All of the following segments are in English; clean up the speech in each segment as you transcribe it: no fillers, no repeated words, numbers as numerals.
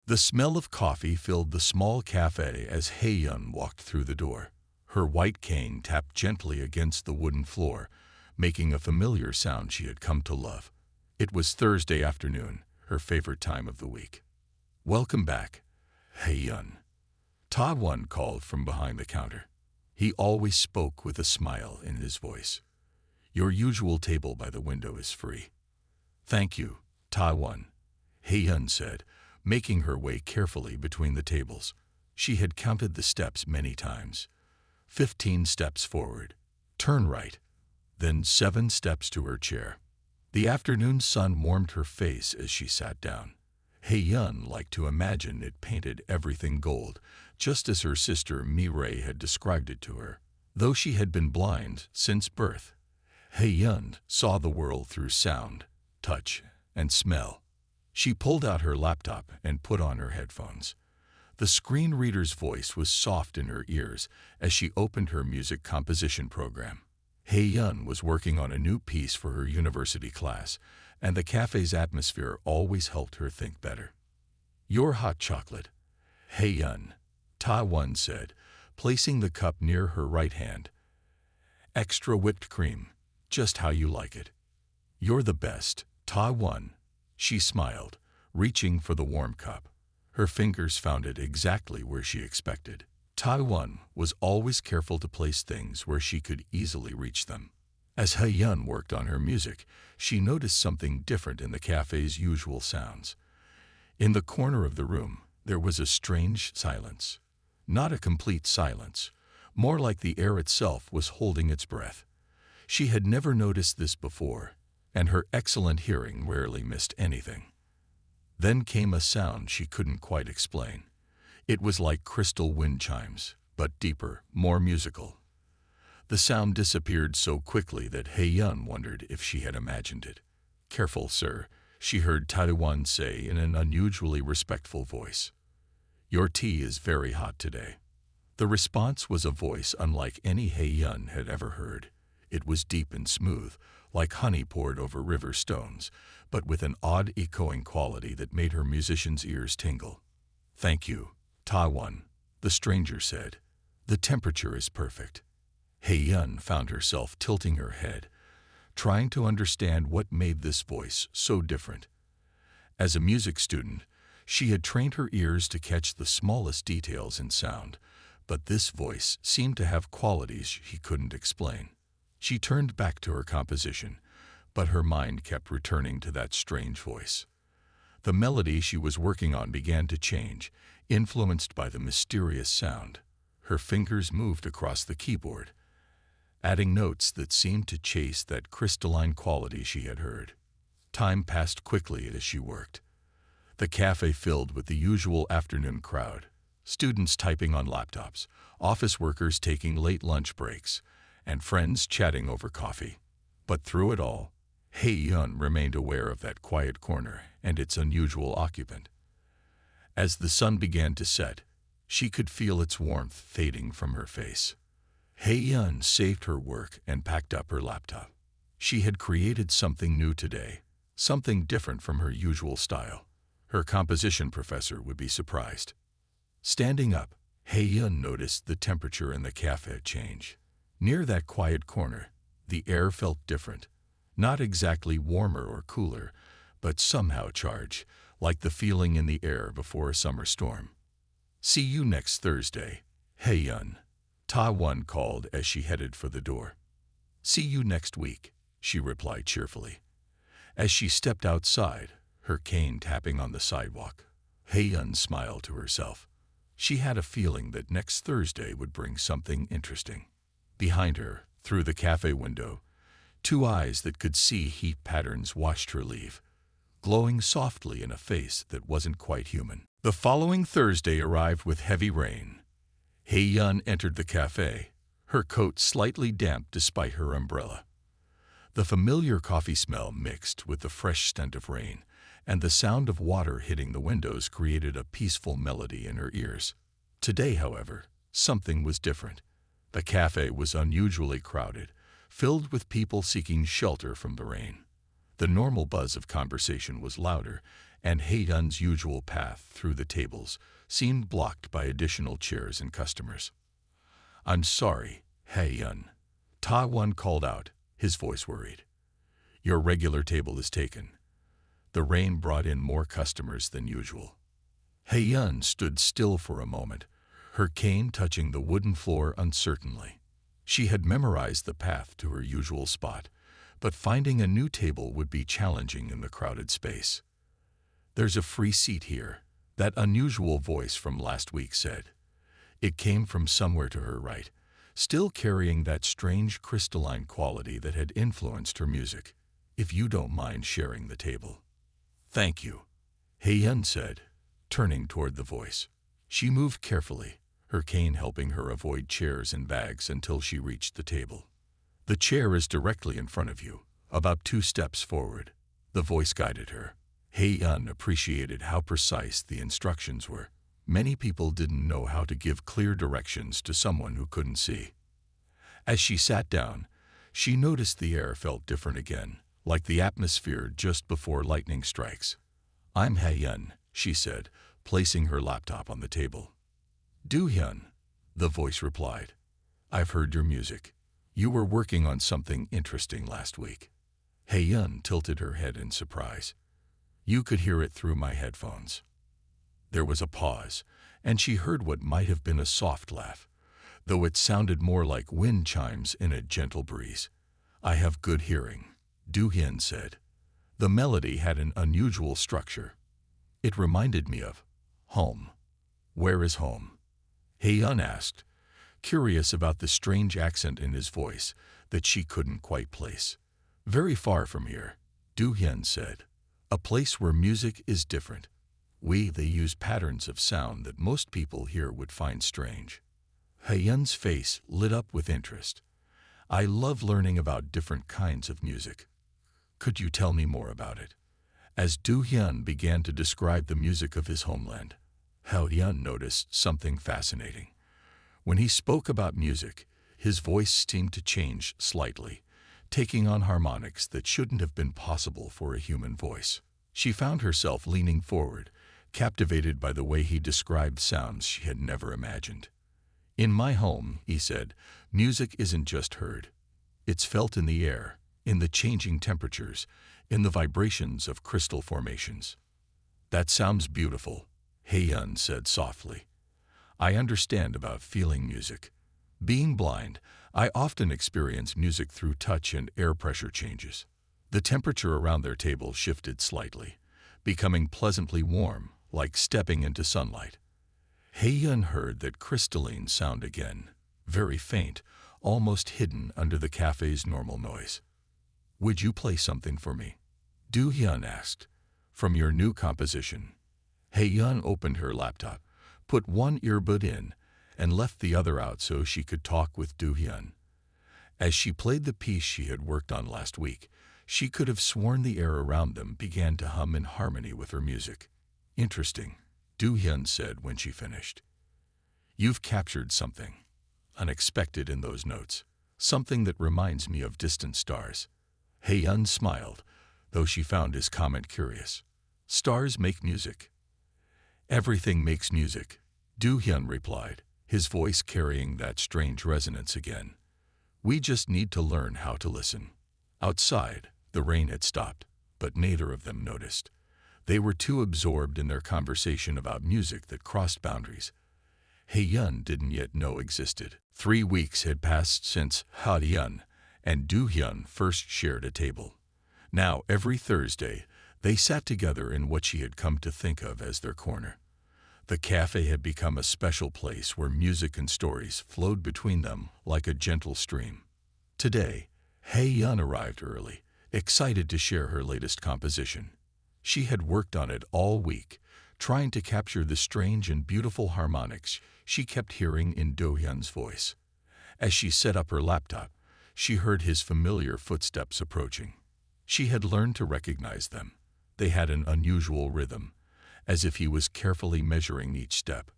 The smell of coffee filled the small cafe as Hei-yun walked through the door. Her white cane tapped gently against the wooden floor, making a familiar sound she had come to love. It was Thursday afternoon, her favorite time of the week. "Welcome back, Hei-yun," Ta-won called from behind the counter. He always spoke with a smile in his voice. "Your usual table by the window is free." "Thank you, Ta-won," Hei-yun said, making her way carefully between the tables. She had counted the steps many times. 15 steps forward, turn right, then 7 steps to her chair. The afternoon sun warmed her face as she sat down. Hei-yun liked to imagine it painted everything gold, just as her sister Mi-rae had described it to her. Though she had been blind since birth, Hei-yun saw the world through sound, touch, and smell. She pulled out her laptop and put on her headphones. The screen reader's voice was soft in her ears as she opened her music composition program. Hei-yun was working on a new piece for her university class, and the cafe's atmosphere always helped her think better. "Your hot chocolate, Hei-yun," Ta-won said, placing the cup near her right hand. "Extra whipped cream, just how you like it." "You're the best, Ta-won," she smiled, reaching for the warm cup. Her fingers found it exactly where she expected. Ta-won was always careful to place things where she could easily reach them. As Hei-yun worked on her music, she noticed something different in the cafe's usual sounds. In the corner of the room, there was a strange silence. Not a complete silence, more like the air itself was holding its breath. She had never noticed this before, and her excellent hearing rarely missed anything. Then came a sound she couldn't quite explain. It was like crystal wind chimes, but deeper, more musical. The sound disappeared so quickly that Hei-yun wondered if she had imagined it. "Careful, sir," she heard Ta-won say in an unusually respectful voice. "Your tea is very hot today." The response was a voice unlike any Hei-yun had ever heard. It was deep and smooth, like honey poured over river stones, but with an odd echoing quality that made her musician's ears tingle. "Thank you, Ta-won," the stranger said. "The temperature is perfect." Hei-yun found herself tilting her head, trying to understand what made this voice so different. As a music student, she had trained her ears to catch the smallest details in sound, but this voice seemed to have qualities she couldn't explain. She turned back to her composition, but her mind kept returning to that strange voice. The melody she was working on began to change, influenced by the mysterious sound. Her fingers moved across the keyboard, adding notes that seemed to chase that crystalline quality she had heard. Time passed quickly as she worked. The cafe filled with the usual afternoon crowd, students typing on laptops, office workers taking late lunch breaks, and friends chatting over coffee. But through it all, Hei-yun remained aware of that quiet corner and its unusual occupant. As the sun began to set, she could feel its warmth fading from her face. Hei-yun saved her work and packed up her laptop. She had created something new today, something different from her usual style. Her composition professor would be surprised. Standing up, Hei-yun noticed the temperature in the cafe change. Near that quiet corner, the air felt different. Not exactly warmer or cooler, but somehow charged, like the feeling in the air before a summer storm. "See you next Thursday, Hei-yun," Ta-won called as she headed for the door. "See you next week," she replied cheerfully. As she stepped outside, her cane tapping on the sidewalk, Hei-yun smiled to herself. She had a feeling that next Thursday would bring something interesting. Behind her, through the cafe window, 2 eyes that could see heat patterns watched her leave, glowing softly in a face that wasn't quite human. The following Thursday arrived with heavy rain. Hei-yun entered the cafe, her coat slightly damp despite her umbrella. The familiar coffee smell mixed with the fresh scent of rain, and the sound of water hitting the windows created a peaceful melody in her ears. Today, however, something was different. The cafe was unusually crowded, filled with people seeking shelter from the rain. The normal buzz of conversation was louder, and Hae-yun's usual path through the tables seemed blocked by additional chairs and customers. "I'm sorry, Hae-yun," Ta-won called out, his voice worried. "Your regular table is taken." The rain brought in more customers than usual. Hae-yun stood still for a moment, her cane touching the wooden floor uncertainly. She had memorized the path to her usual spot, but finding a new table would be challenging in the crowded space. "There's a free seat here," that unusual voice from last week said. It came from somewhere to her right, still carrying that strange crystalline quality that had influenced her music. "If you don't mind sharing the table." "Thank you," Hae-yun said, turning toward the voice. She moved carefully, her cane helping her avoid chairs and bags until she reached the table. "The chair is directly in front of you, about 2 steps forward." The voice guided her. Hae-yun appreciated how precise the instructions were. Many people didn't know how to give clear directions to someone who couldn't see. As she sat down, she noticed the air felt different again, like the atmosphere just before lightning strikes. "I'm Hae-yun," she said, placing her laptop on the table. "Do-hyun," the voice replied. "I've heard your music. You were working on something interesting last week." Hae-yun tilted her head in surprise. "You could hear it through my headphones." There was a pause, and she heard what might have been a soft laugh, though it sounded more like wind chimes in a gentle breeze. "I have good hearing," Do-hyun said. The melody had an unusual structure. "It reminded me of home." "Where is home?" Hae-yun asked, curious about the strange accent in his voice that she couldn't quite place. "Very far from here," Do-hyun said. "A place where music is different. They use patterns of sound that most people here would find strange." Hae-yun's face lit up with interest. "I love learning about different kinds of music. Could you tell me more about it?" As Do-hyun began to describe the music of his homeland, Hae-yun noticed something fascinating. When he spoke about music, his voice seemed to change slightly, taking on harmonics that shouldn't have been possible for a human voice. She found herself leaning forward, captivated by the way he described sounds she had never imagined. "In my home," he said, "music isn't just heard. It's felt in the air, in the changing temperatures, in the vibrations of crystal formations." "That sounds beautiful," Hae-yun said softly. "I understand about feeling music. Being blind, I often experience music through touch and air pressure changes." The temperature around their table shifted slightly, becoming pleasantly warm, like stepping into sunlight. Hae-yun heard that crystalline sound again, very faint, almost hidden under the cafe's normal noise. "Would you play something for me?" Do-hyun asked. "From your new composition." Hae-yun opened her laptop, put one earbud in, and left the other out so she could talk with Do-hyun. As she played the piece she had worked on last week, she could have sworn the air around them began to hum in harmony with her music. "Interesting," Do-hyun said when she finished. "You've captured something unexpected in those notes, something that reminds me of distant stars." Hae-yun smiled, though she found his comment curious. "Stars make music." "Everything makes music," Do-hyun replied, his voice carrying that strange resonance again. "We just need to learn how to listen." Outside, the rain had stopped, but neither of them noticed. They were too absorbed in their conversation about music that crossed boundaries Hae-yun didn't yet know existed. 3 weeks had passed since Hae-yun and Do-hyun first shared a table. Now, every Thursday, they sat together in what she had come to think of as their corner. The cafe had become a special place where music and stories flowed between them like a gentle stream. Today, Hae-yun arrived early, excited to share her latest composition. She had worked on it all week, trying to capture the strange and beautiful harmonics she kept hearing in Do-hyun's voice. As she set up her laptop, she heard his familiar footsteps approaching. She had learned to recognize them. They had an unusual rhythm, as if he was carefully measuring each step.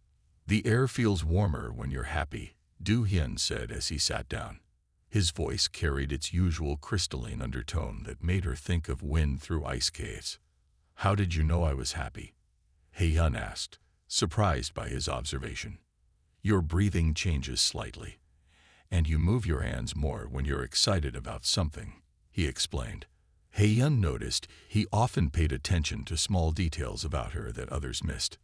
"The air feels warmer when you're happy," Do-hyun said as he sat down. His voice carried its usual crystalline undertone that made her think of wind through ice caves. How did you know I was happy? Heyun asked, surprised by his observation. Your breathing changes slightly, and you move your hands more when you're excited about something, he explained. Heyun noticed he often paid attention to small details about her that others missed.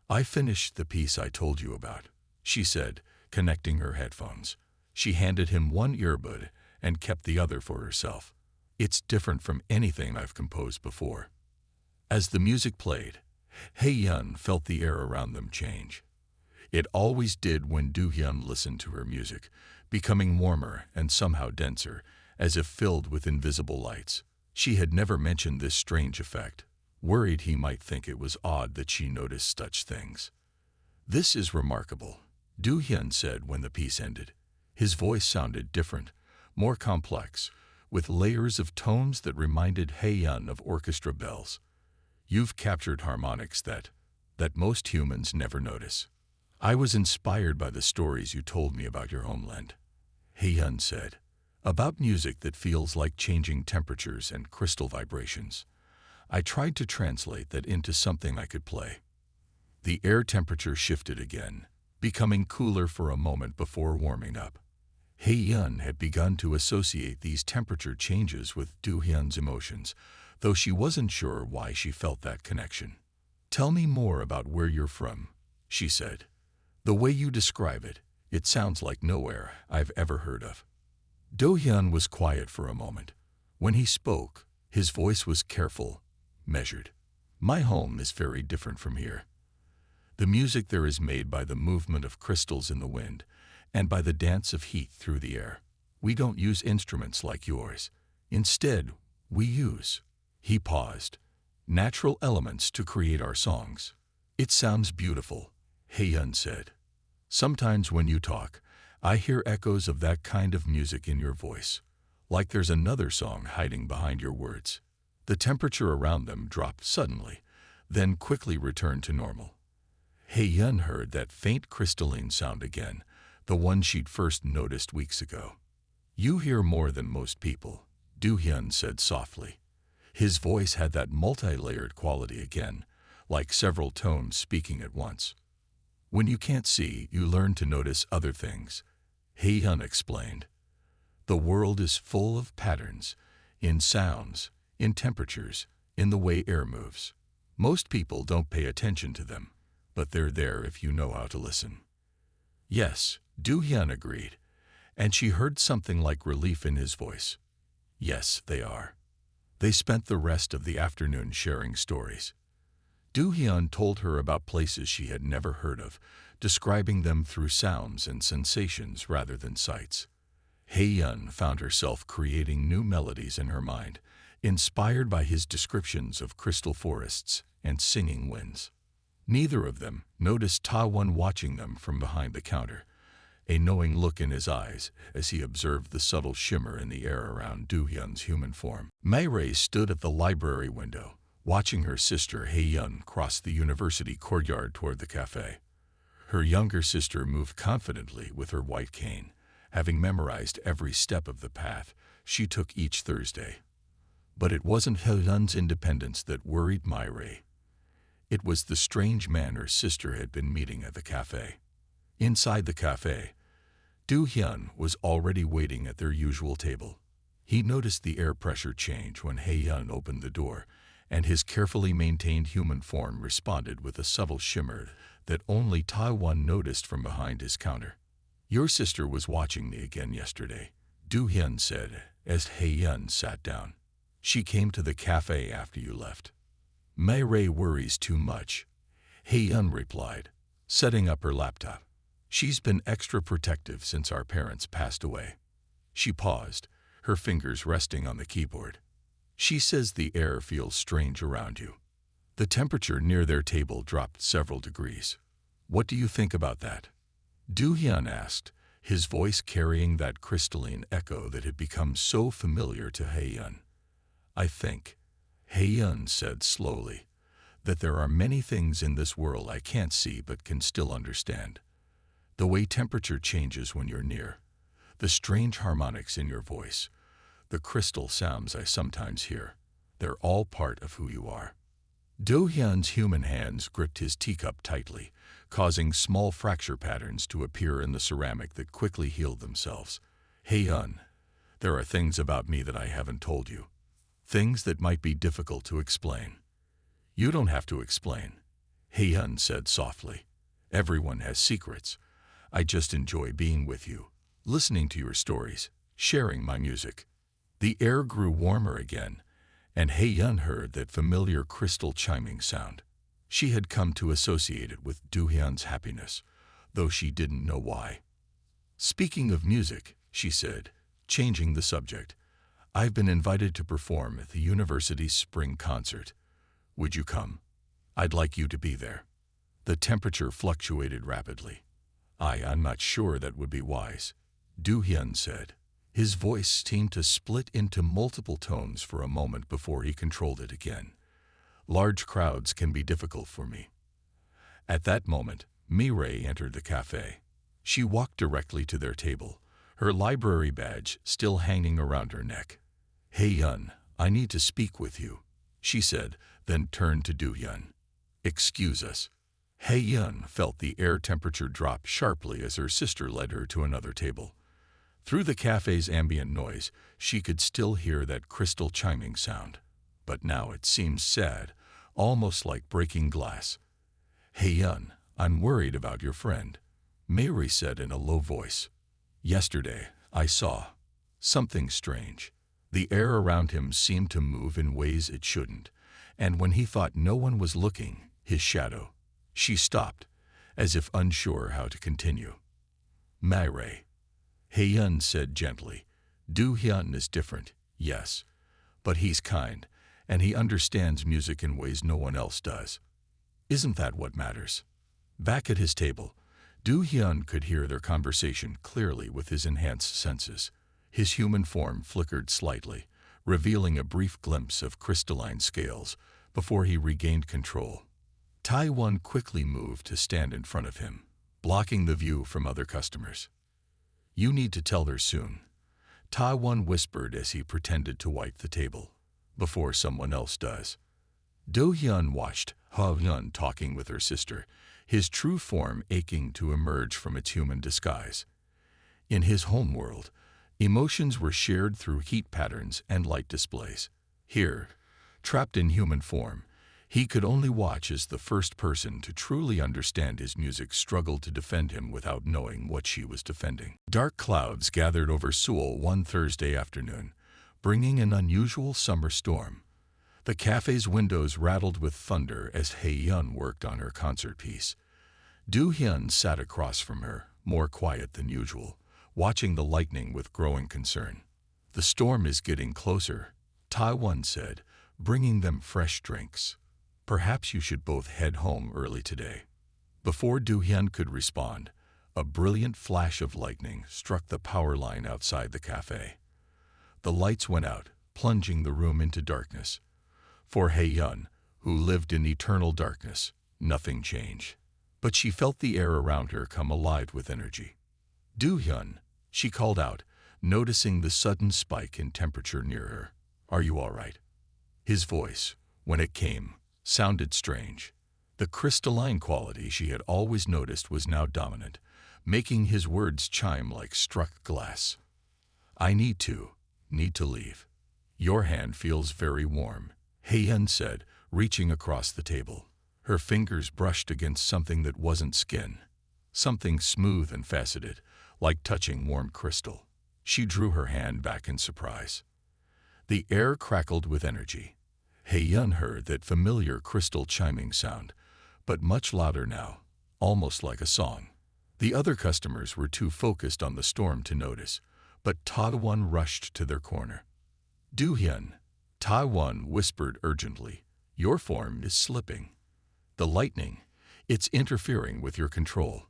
I finished the piece I told you about, she said, connecting her headphones. She handed him one earbud and kept the other for herself. It's different from anything I've composed before. As the music played, Heyun felt the air around them change. It always did when Do-hyun listened to her music, becoming warmer and somehow denser, as if filled with invisible lights. She had never mentioned this strange effect, worried he might think it was odd that she noticed such things. This is remarkable, Do-hyun said when the piece ended. His voice sounded different, more complex, with layers of tones that reminded Heyun of orchestra bells. You've captured harmonics that most humans never notice. I was inspired by the stories you told me about your homeland, Heyun said, about music that feels like changing temperatures and crystal vibrations. I tried to translate that into something I could play. The air temperature shifted again, becoming cooler for a moment before warming up. Heyun had begun to associate these temperature changes with Do-hyun's emotions, though she wasn't sure why she felt that connection. Tell me more about where you're from, she said. The way you describe it, it sounds like nowhere I've ever heard of. Do-hyun was quiet for a moment. When he spoke, his voice was careful, measured. My home is very different from here. The music there is made by the movement of crystals in the wind and by the dance of heat through the air. We don't use instruments like yours. Instead, we use, he paused, natural elements to create our songs. It sounds beautiful, Heyun said. Sometimes when you talk, I hear echoes of that kind of music in your voice, like there's another song hiding behind your words. The temperature around them dropped suddenly, then quickly returned to normal. Heyun heard that faint crystalline sound again, the one she'd first noticed weeks ago. You hear more than most people, Do-hyun said softly. His voice had that multi-layered quality again, like several tones speaking at once. When you can't see, you learn to notice other things, Heyun explained. The world is full of patterns, in sounds, in temperatures, in the way air moves. Most people don't pay attention to them, but they're there if you know how to listen. Yes, Do-hyun agreed, and she heard something like relief in his voice. Yes, they are. They spent the rest of the afternoon sharing stories. Do-hyun told her about places she had never heard of, describing them through sounds and sensations rather than sights. Heyun found herself creating new melodies in her mind, inspired by his descriptions of crystal forests and singing winds. Neither of them noticed Ta-won watching them from behind the counter, a knowing look in his eyes as he observed the subtle shimmer in the air around Do-hyun's human form. Mei-rae stood at the library window, watching her sister Heyun cross the university courtyard toward the cafe. Her younger sister moved confidently with her white cane, having memorized every step of the path she took each Thursday. But it wasn't Heyun's independence that worried Mei-rae. It was the strange man her sister had been meeting at the cafe. Inside the cafe, Do-hyun was already waiting at their usual table. He noticed the air pressure change when Heyun opened the door, and his carefully maintained human form responded with a subtle shimmer that only Ta-won noticed from behind his counter. Your sister was watching me again yesterday, Do-hyun said as Heyun sat down. She came to the cafe after you left. Mei-rae worries too much, Heyun replied, setting up her laptop. She's been extra protective since our parents passed away. She paused, her fingers resting on the keyboard. She says the air feels strange around you. The temperature near their table dropped several degrees. What do you think about that? Do-hyun asked, his voice carrying that crystalline echo that had become so familiar to Heyun. I think, Heyun said slowly, that there are many things in this world I can't see but can still understand. The way temperature changes when you're near, the strange harmonics in your voice, the crystal sounds I sometimes hear, they're all part of who you are. Do-hyun's human hands gripped his teacup tightly, causing small fracture patterns to appear in the ceramic that quickly healed themselves. Hae-hyun, there are things about me that I haven't told you. Things that might be difficult to explain. You don't have to explain, Hae-hyun said softly. Everyone has secrets. I just enjoy being with you, listening to your stories, sharing my music. The air grew warmer again, and Hae-hyun heard that familiar crystal chiming sound. She had come to associate it with Do-hyun's happiness, though she didn't know why. Speaking of music, she said, changing the subject, I've been invited to perform at the university's spring concert. Would you come? I'd like you to be there. The temperature fluctuated rapidly. I'm not sure that would be wise, Do-hyun said. His voice seemed to split into multiple tones for a moment before he controlled it again. Large crowds can be difficult for me. At that moment, Mireille entered the cafe. She walked directly to their table, her library badge still hanging around her neck. Hae-hyun, I need to speak with you, she said, then turned to Do-hyun. Excuse us. Hae-hyun felt the air temperature drop sharply as her sister led her to another table. Through the cafe's ambient noise, she could still hear that crystal chiming sound. But now it seemed sad, almost like breaking glass. Hae-hyun, I'm worried about your friend, Mary said in a low voice. Yesterday, I saw something strange. The air around him seemed to move in ways it shouldn't, and when he thought no one was looking, his shadow. She stopped, as if unsure how to continue. Mireille, Hae-hyun said gently. Do-hyun is different, yes, but he's kind, and he understands music in ways no one else does. Isn't that what matters? Back at his table, Do-hyun could hear their conversation clearly with his enhanced senses. His human form flickered slightly, revealing a brief glimpse of crystalline scales before he regained control. Tae-won quickly moved to stand in front of him, blocking the view from other customers. You need to tell her soon, Tae-won whispered as he pretended to wipe the table, before someone else does. Do-hyun watched Hae-hyun talking with her sister, his true form aching to emerge from its human disguise. In his home world, emotions were shared through heat patterns and light displays. Here, trapped in human form, he could only watch as the first person to truly understand his music struggled to defend him without knowing what she was defending. Dark clouds gathered over Seoul one Thursday afternoon, bringing an unusual summer storm. The cafe's windows rattled with thunder as Hae-hyun worked on her concert piece. Do-hyun sat across from her, more quiet than usual, watching the lightning with growing concern. The storm is getting closer, Tae-won said, bringing them fresh drinks. Perhaps you should both head home early today. Before Do-hyun could respond, a brilliant flash of lightning struck the power line outside the cafe. The lights went out, plunging the room into darkness. For Hae-hyun, who lived in eternal darkness, nothing changed. But she felt the air around her come alive with energy. Do-hyun, she called out, noticing the sudden spike in temperature near her. Are you all right? His voice, when it came, sounded strange. The crystalline quality she had always noticed was now dominant, making his words chime like struck glass. I need to leave. Your hand feels very warm, Hae-hyun said, reaching across the table. Her fingers brushed against something that wasn't skin. Something smooth and faceted, like touching warm crystal. She drew her hand back in surprise. The air crackled with energy. Hae-hyun heard that familiar crystal chiming sound, but much louder now, almost like a song. The other customers were too focused on the storm to notice, but Tae-won rushed to their corner. Do-hyun, Tae-won whispered urgently, your form is slipping. The lightning, it's interfering with your control.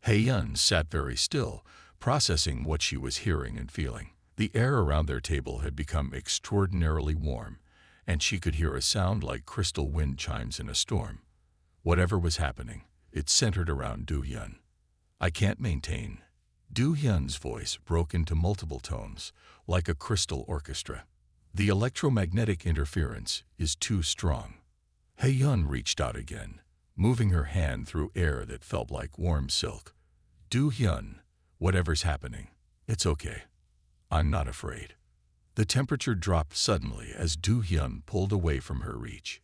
Hae-hyun sat very still, processing what she was hearing and feeling. The air around their table had become extraordinarily warm, and she could hear a sound like crystal wind chimes in a storm. Whatever was happening, it centered around Do-hyun. I can't maintain. Do-hyun's voice broke into multiple tones, like a crystal orchestra. The electromagnetic interference is too strong. Heyun reached out again, moving her hand through air that felt like warm silk. Do-hyun, whatever's happening, it's okay. I'm not afraid. The temperature dropped suddenly as Do-hyun pulled away from her reach.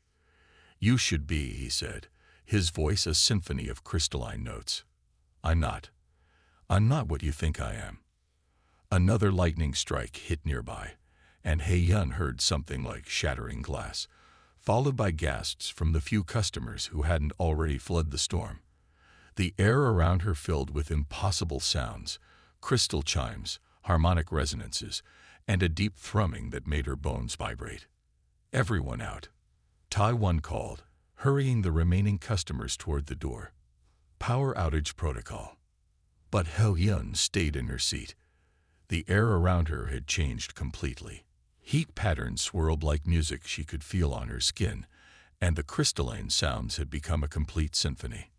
You should be, he said, his voice a symphony of crystalline notes. I'm not. I'm not what you think I am. Another lightning strike hit nearby, and Heyun heard something like shattering glass, followed by gasps from the few customers who hadn't already fled the storm. The air around her filled with impossible sounds, crystal chimes, harmonic resonances, and a deep thrumming that made her bones vibrate. Everyone out. Taiwan called, hurrying the remaining customers toward the door. Power outage protocol. But Heyun stayed in her seat. The air around her had changed completely. Heat patterns swirled like music she could feel on her skin, and the crystalline sounds had become a complete symphony.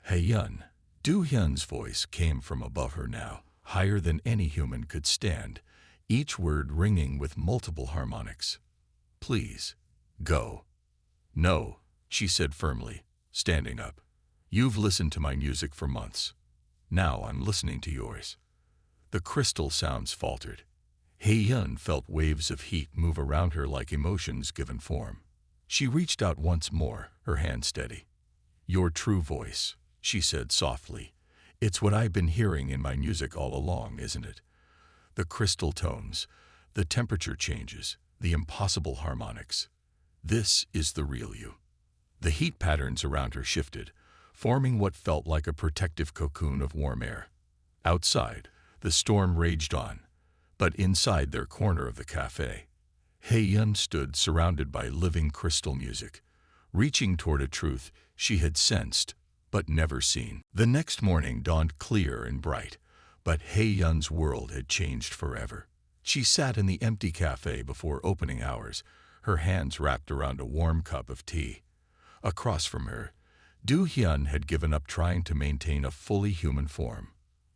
Heyun, Do-hyun's voice came from above her now, higher than any human could stand, each word ringing with multiple harmonics. Please, go. No, she said firmly, standing up. You've listened to my music for months. Now I'm listening to yours. The crystal sounds faltered. Heyun felt waves of heat move around her like emotions given form. She reached out once more, her hand steady. Your true voice, she said softly. It's what I've been hearing in my music all along, isn't it? The crystal tones, the temperature changes, the impossible harmonics. This is the real you. The heat patterns around her shifted, forming what felt like a protective cocoon of warm air. Outside, the storm raged on, but inside their corner of the cafe, Heyun stood surrounded by living crystal music, reaching toward a truth she had sensed but never seen. The next morning dawned clear and bright, but Heyun's world had changed forever. She sat in the empty cafe before opening hours, her hands wrapped around a warm cup of tea. Across from her, Do-hyun had given up trying to maintain a fully human form.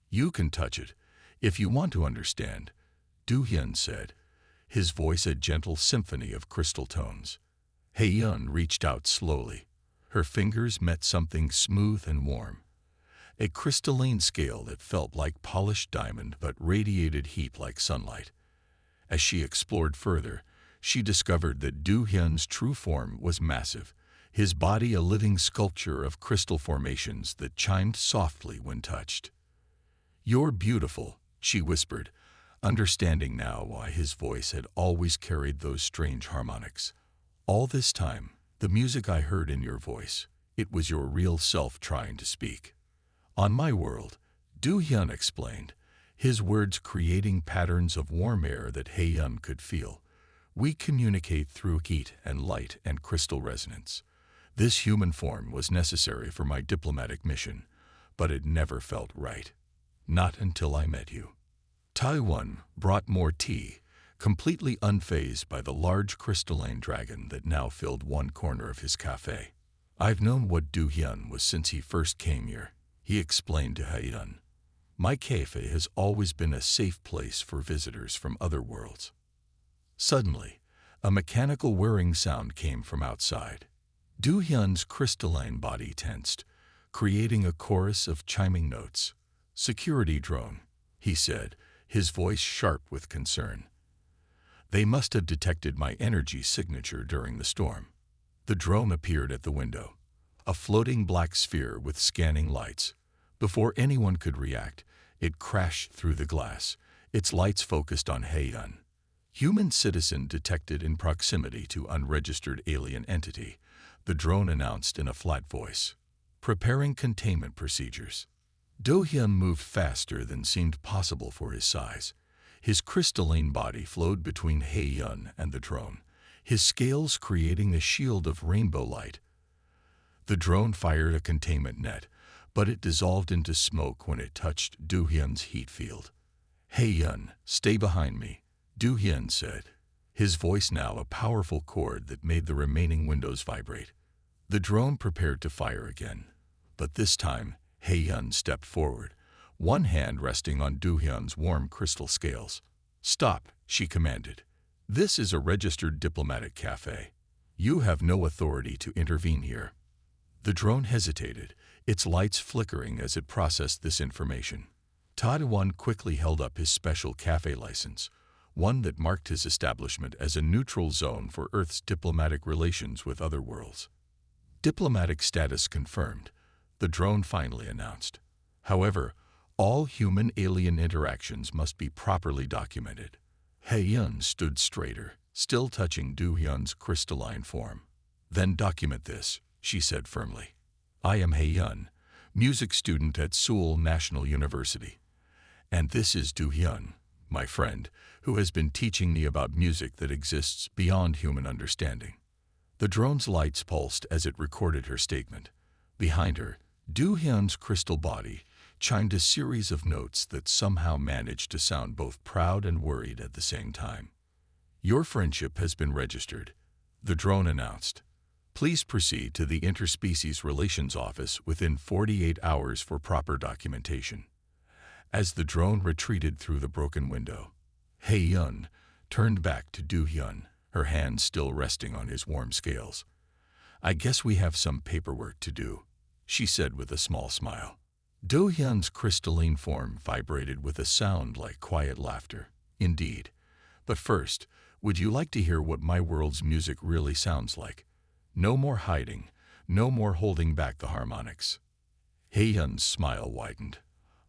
You can touch it, if you want to understand, Do-hyun said, his voice a gentle symphony of crystal tones. Heyun reached out slowly. Her fingers met something smooth and warm, a crystalline scale that felt like polished diamond but radiated heat like sunlight. As she explored further, she discovered that Do-hyun's true form was massive, his body a living sculpture of crystal formations that chimed softly when touched. You're beautiful, she whispered, understanding now why his voice had always carried those strange harmonics. All this time, the music I heard in your voice, it was your real self trying to speak. On my world, Do-hyun explained, his words creating patterns of warm air that Heyun could feel. We communicate through heat and light and crystal resonance. This human form was necessary for my diplomatic mission, but it never felt right. Not until I met you. Taiwan brought more tea, completely unfazed by the large crystalline dragon that now filled one corner of his cafe. I've known what Do-hyun was since he first came here, he explained to Heyun. My cafe has always been a safe place for visitors from other worlds. Suddenly, a mechanical whirring sound came from outside. Do-hyun's crystalline body tensed, creating a chorus of chiming notes. Security drone, he said, his voice sharp with concern. They must have detected my energy signature during the storm. The drone appeared at the window, a floating black sphere with scanning lights. Before anyone could react, it crashed through the glass, its lights focused on Heyun. Human citizen detected in proximity to unregistered alien entity, the drone announced in a flat voice. Preparing containment procedures. Do-hyun moved faster than seemed possible for his size. His crystalline body flowed between Heyun and the drone, his scales creating a shield of rainbow light. The drone fired a containment net, but it dissolved into smoke when it touched Do-hyun's heat field. Heyun, stay behind me, Do-hyun said, his voice now a powerful chord that made the remaining windows vibrate. The drone prepared to fire again, but this time Heyun stepped forward, one hand resting on Do-hyun's warm crystal scales. Stop, she commanded. This is a registered diplomatic cafe. You have no authority to intervene here. The drone hesitated, its lights flickering as it processed this information. Taiwan quickly held up his special cafe license, one that marked his establishment as a neutral zone for Earth's diplomatic relations with other worlds. Diplomatic status confirmed, the drone finally announced. However, all human-alien interactions must be properly documented. He-yun stood straighter, still touching Do-hyun's crystalline form. Then document this, she said firmly. I am He-yun, music student at Seoul National University. And this is Do-hyun, my friend, who has been teaching me about music that exists beyond human understanding. The drone's lights pulsed as it recorded her statement. Behind her, Do-hyun's crystal body chimed a series of notes that somehow managed to sound both proud and worried at the same time. Your friendship has been registered, the drone announced. Please proceed to the Interspecies Relations Office within 48 hours for proper documentation. As the drone retreated through the broken window, He-yun turned back to Do-hyun, her hand still resting on his warm scales. I guess we have some paperwork to do, she said with a small smile. Do-hyun's crystalline form vibrated with a sound like quiet laughter. Indeed. But first, would you like to hear what my world's music really sounds like? No more hiding, no more holding back the harmonics. He-yun's smile widened.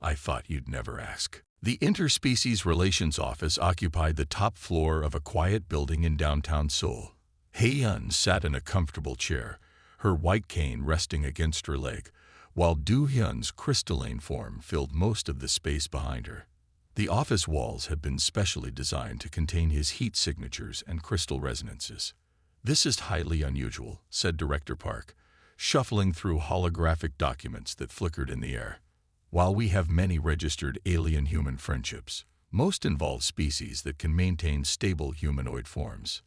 I thought you'd never ask. The Interspecies Relations Office occupied the top floor of a quiet building in downtown Seoul. He-yun sat in a comfortable chair, her white cane resting against her leg, while Do-hyun's crystalline form filled most of the space behind her. The office walls had been specially designed to contain his heat signatures and crystal resonances. This is highly unusual, said Director Park, shuffling through holographic documents that flickered in the air. While we have many registered alien-human friendships, most involve species that can maintain stable humanoid forms.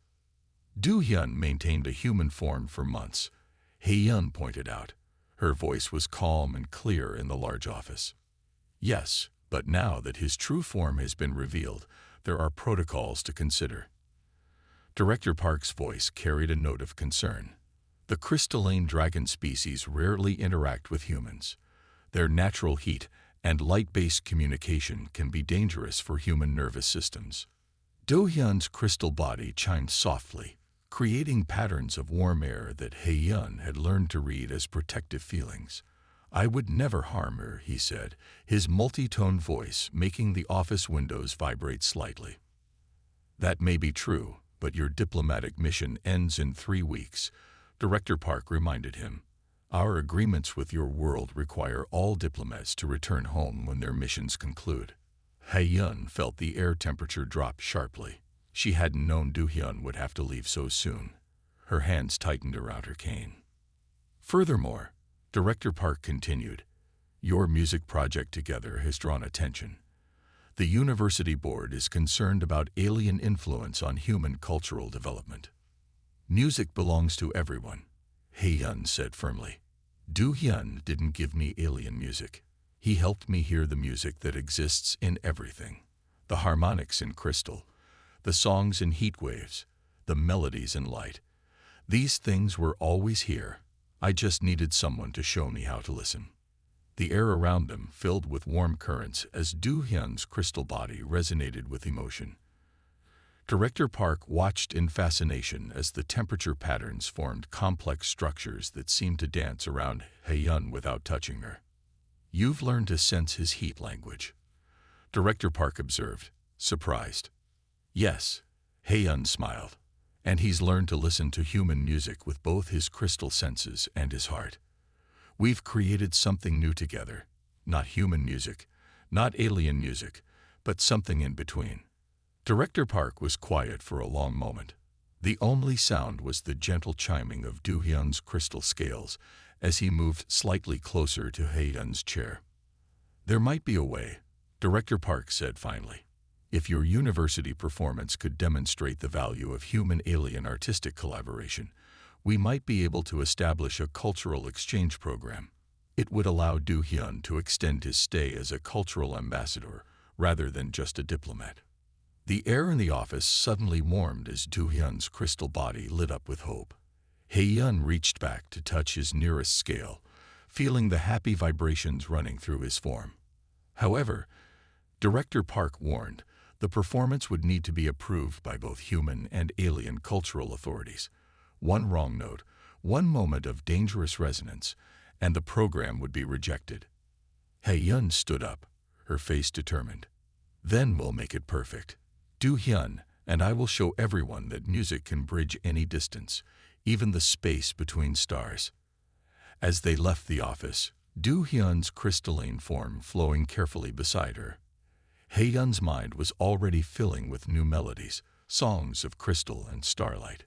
Do-hyun maintained a human form for months, He-yun pointed out. Her voice was calm and clear in the large office. Yes, but now that his true form has been revealed, there are protocols to consider. Director Park's voice carried a note of concern. The crystalline dragon species rarely interact with humans. Their natural heat and light-based communication can be dangerous for human nervous systems. Do-hyun's crystal body chimed softly, creating patterns of warm air that He-yun had learned to read as protective feelings. I would never harm her, he said, his multi-tone voice making the office windows vibrate slightly. That may be true, but your diplomatic mission ends in 3 weeks, Director Park reminded him. Our agreements with your world require all diplomats to return home when their missions conclude. He-yun felt the air temperature drop sharply. She hadn't known Do-hyun would have to leave so soon. Her hands tightened around her cane. Furthermore, Director Park continued, your music project together has drawn attention. The university board is concerned about alien influence on human cultural development. Music belongs to everyone, He-yun said firmly. Do-hyun didn't give me alien music. He helped me hear the music that exists in everything. The harmonics in crystal, the songs in heat waves, the melodies in light. These things were always here. I just needed someone to show me how to listen. The air around them filled with warm currents as Do-hyun's crystal body resonated with emotion. Director Park watched in fascination as the temperature patterns formed complex structures that seemed to dance around He-yun without touching her. You've learned to sense his heat language, Director Park observed, surprised. Yes, He-yun smiled, and he's learned to listen to human music with both his crystal senses and his heart. We've created something new together, not human music, not alien music, but something in between. Director Park was quiet for a long moment. The only sound was the gentle chiming of Do-hyun's crystal scales as he moved slightly closer to He-yun's chair. There might be a way, Director Park said finally. If your university performance could demonstrate the value of human-alien artistic collaboration, we might be able to establish a cultural exchange program. It would allow Do-hyun to extend his stay as a cultural ambassador rather than just a diplomat. The air in the office suddenly warmed as Do-hyun's crystal body lit up with hope. He-yun reached back to touch his nearest scale, feeling the happy vibrations running through his form. However, Director Park warned the performance would need to be approved by both human and alien cultural authorities. One wrong note, one moment of dangerous resonance, and the program would be rejected. He-yun stood up, her face determined. Then we'll make it perfect. Do-hyun and I will show everyone that music can bridge any distance, even the space between stars. As they left the office, Do-hyun's crystalline form flowing carefully beside her. He-yun's mind was already filling with new melodies, songs of crystal and starlight,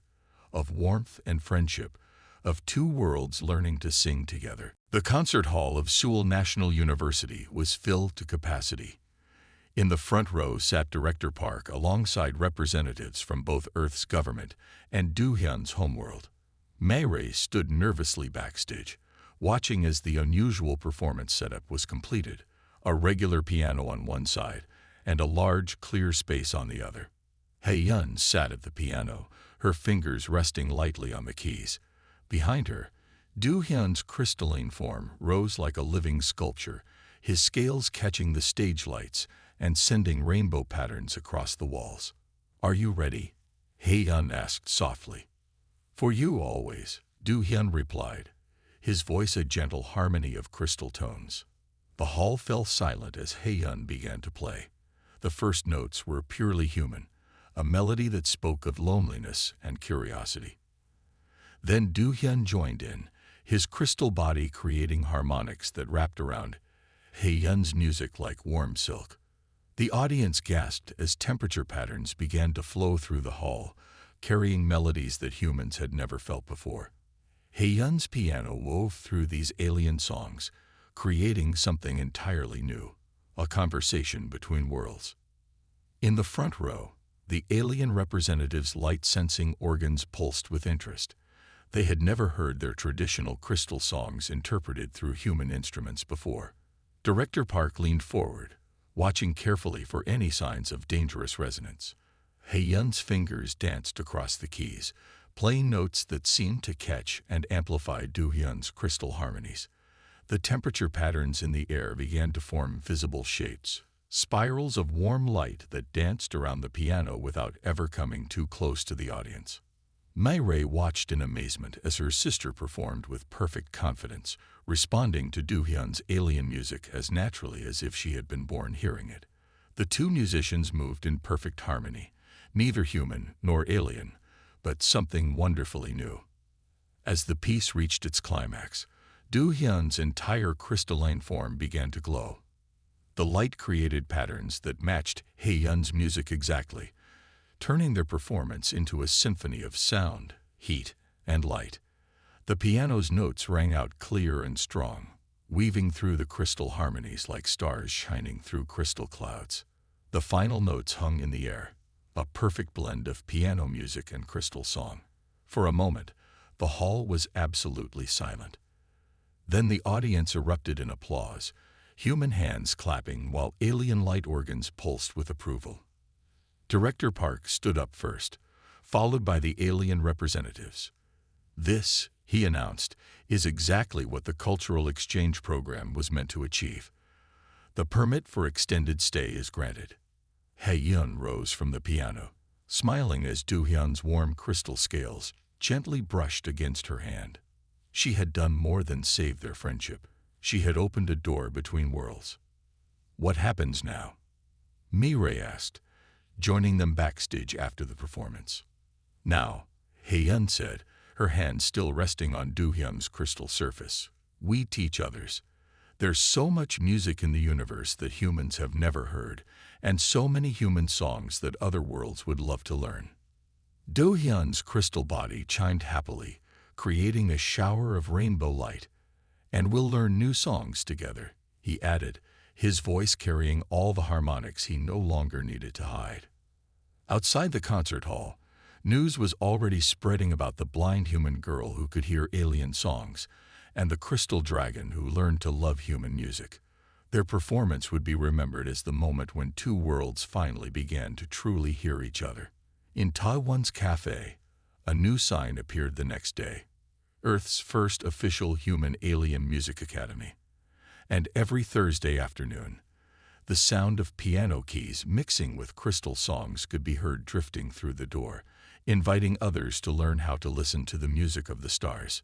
of warmth and friendship, of two worlds learning to sing together. The concert hall of Seoul National University was filled to capacity. In the front row sat Director Park alongside representatives from both Earth's government and Do-hyun's homeworld. May-rae stood nervously backstage, watching as the unusual performance setup was completed, a regular piano on one side and a large, clear space on the other. He-yun sat at the piano, her fingers resting lightly on the keys. Behind her, Do-hyun's crystalline form rose like a living sculpture, his scales catching the stage lights and sending rainbow patterns across the walls. "Are you ready?" He-yun asked softly. "For you always," Do-hyun replied, his voice a gentle harmony of crystal tones. The hall fell silent as He-yun began to play. The first notes were purely human, a melody that spoke of loneliness and curiosity. Then Do-hyun joined in, his crystal body creating harmonics that wrapped around He-yun's music like warm silk. The audience gasped as temperature patterns began to flow through the hall, carrying melodies that humans had never felt before. He-yun's piano wove through these alien songs, creating something entirely new, a conversation between worlds. In the front row, the alien representatives' light-sensing organs pulsed with interest. They had never heard their traditional crystal songs interpreted through human instruments before. Director Park leaned forward, watching carefully for any signs of dangerous resonance. He-yun's fingers danced across the keys, playing notes that seemed to catch and amplify Do-hyun's crystal harmonies. The temperature patterns in the air began to form visible shapes, spirals of warm light that danced around the piano without ever coming too close to the audience. May-rae watched in amazement as her sister performed with perfect confidence, responding to Do-hyun's alien music as naturally as if she had been born hearing it. The two musicians moved in perfect harmony, neither human nor alien, but something wonderfully new. As the piece reached its climax, Do-hyun's entire crystalline form began to glow. The light created patterns that matched He-yun's music exactly, turning their performance into a symphony of sound, heat, and light. The piano's notes rang out clear and strong, weaving through the crystal harmonies like stars shining through crystal clouds. The final notes hung in the air, a perfect blend of piano music and crystal song. For a moment, the hall was absolutely silent. Then the audience erupted in applause, human hands clapping while alien light organs pulsed with approval. Director Park stood up first, followed by the alien representatives. "This," he announced, "is exactly what the cultural exchange program was meant to achieve. The permit for extended stay is granted." He-yun rose from the piano, smiling as Do-hyun's warm crystal scales gently brushed against her hand. She had done more than save their friendship. She had opened a door between worlds. "What happens now?" May-rae asked, joining them backstage after the performance. "Now," He-yun said, her hand still resting on Do-hyun's crystal surface, "we teach others. There's so much music in the universe that humans have never heard, and so many human songs that other worlds would love to learn." Do-hyun's crystal body chimed happily, creating a shower of rainbow light. "And we'll learn new songs together," he added, his voice carrying all the harmonics he no longer needed to hide. Outside the concert hall, news was already spreading about the blind human girl who could hear alien songs, and the crystal dragon who learned to love human music. Their performance would be remembered as the moment when two worlds finally began to truly hear each other. In Taiwan's cafe, a new sign appeared the next day. Earth's first official human-alien music academy. And every Thursday afternoon, the sound of piano keys mixing with crystal songs could be heard drifting through the door, inviting others to learn how to listen to the music of the stars.